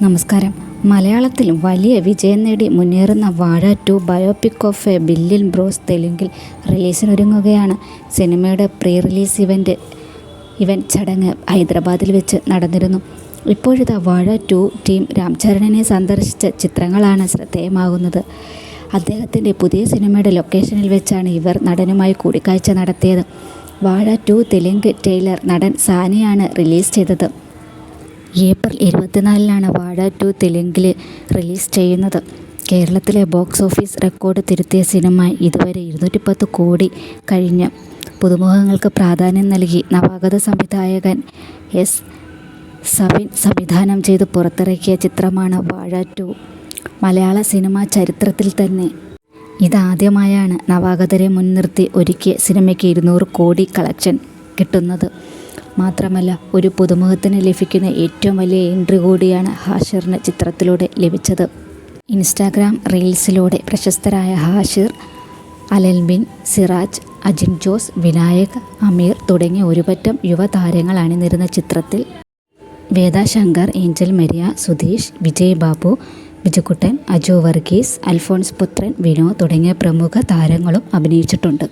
നമസ്കാരം. മലയാളത്തിൽ വലിയ വിജയം നേടി മുന്നേറുന്ന Vaazha 2 biopic of a billion bros തെലുങ്കിൽ റിലീസിനൊരുങ്ങുകയാണ്. സിനിമയുടെ പ്രീ റിലീസ് ഇവന്റ് ചടങ്ങ് ഹൈദരാബാദിൽ വെച്ച് നടന്നിരുന്നു. ഇപ്പോഴിതാ വാഴ 2 ടീം രാംചരണിനെ സന്ദർശിച്ച ചിത്രങ്ങളാണ് ശ്രദ്ധേയമാകുന്നത്. അദ്ദേഹത്തിൻ്റെ പുതിയ സിനിമയുടെ ലൊക്കേഷനിൽ വെച്ചാണ് ഇവർ നടനുമായി കൂടിക്കാഴ്ച നടത്തിയത്. വാഴ 2 തെലുങ്ക് ട്രെയിലർ നടൻ സാനിയാണ് റിലീസ് ചെയ്തത്. ഏപ്രിൽ 24-നാണ് വാഴ 2 തെലുങ്കിൽ റിലീസ് ചെയ്യുന്നത്. കേരളത്തിലെ ബോക്സ് ഓഫീസ് റെക്കോർഡ് തിരുത്തിയ സിനിമ ഇതുവരെ 210 കോടി കഴിഞ്ഞ്. പുതുമുഖങ്ങൾക്ക് പ്രാധാന്യം നൽകി നവാഗത സംവിധായകൻ എസ്. സവിൻ സംവിധാനം ചെയ്ത് പുറത്തിറക്കിയ ചിത്രമാണ് വാഴ 2. മലയാള സിനിമാ ചരിത്രത്തിൽ തന്നെ ഇതാദ്യമായാണ് നവാഗതരെ മുൻനിർത്തി ഒരുക്കിയ സിനിമയ്ക്ക് 200 കോടി കളക്ഷൻ കിട്ടുന്നത്. മാത്രമല്ല, ഒരു പുതുമുഖത്തിന് ലഭിക്കുന്ന ഏറ്റവും വലിയ എൻട്രി കൂടിയാണ് ഹാഷിറിന് ചിത്രത്തിലൂടെ ലഭിച്ചത്. ഇൻസ്റ്റാഗ്രാം റീൽസിലൂടെ പ്രശസ്തരായ ഹാഷിർ, അലൻബിൻ, സിറാജ്, അജിൻ ജോസ്, വിനായക്, അമീർ തുടങ്ങിയ ഒരുപറ്റം യുവതാരങ്ങൾ അണിനിരുന്ന ചിത്രത്തിൽ വേദ ശങ്കർ, ഏഞ്ചൽ മരിയ, സുധീഷ്, വിജയ് ബാബു, ബിജുക്കുട്ടൻ, അജു വർഗീസ്, അൽഫോൺസ് പുത്രൻ, വിനോ തുടങ്ങിയ പ്രമുഖ താരങ്ങളും അഭിനയിച്ചിട്ടുണ്ട്.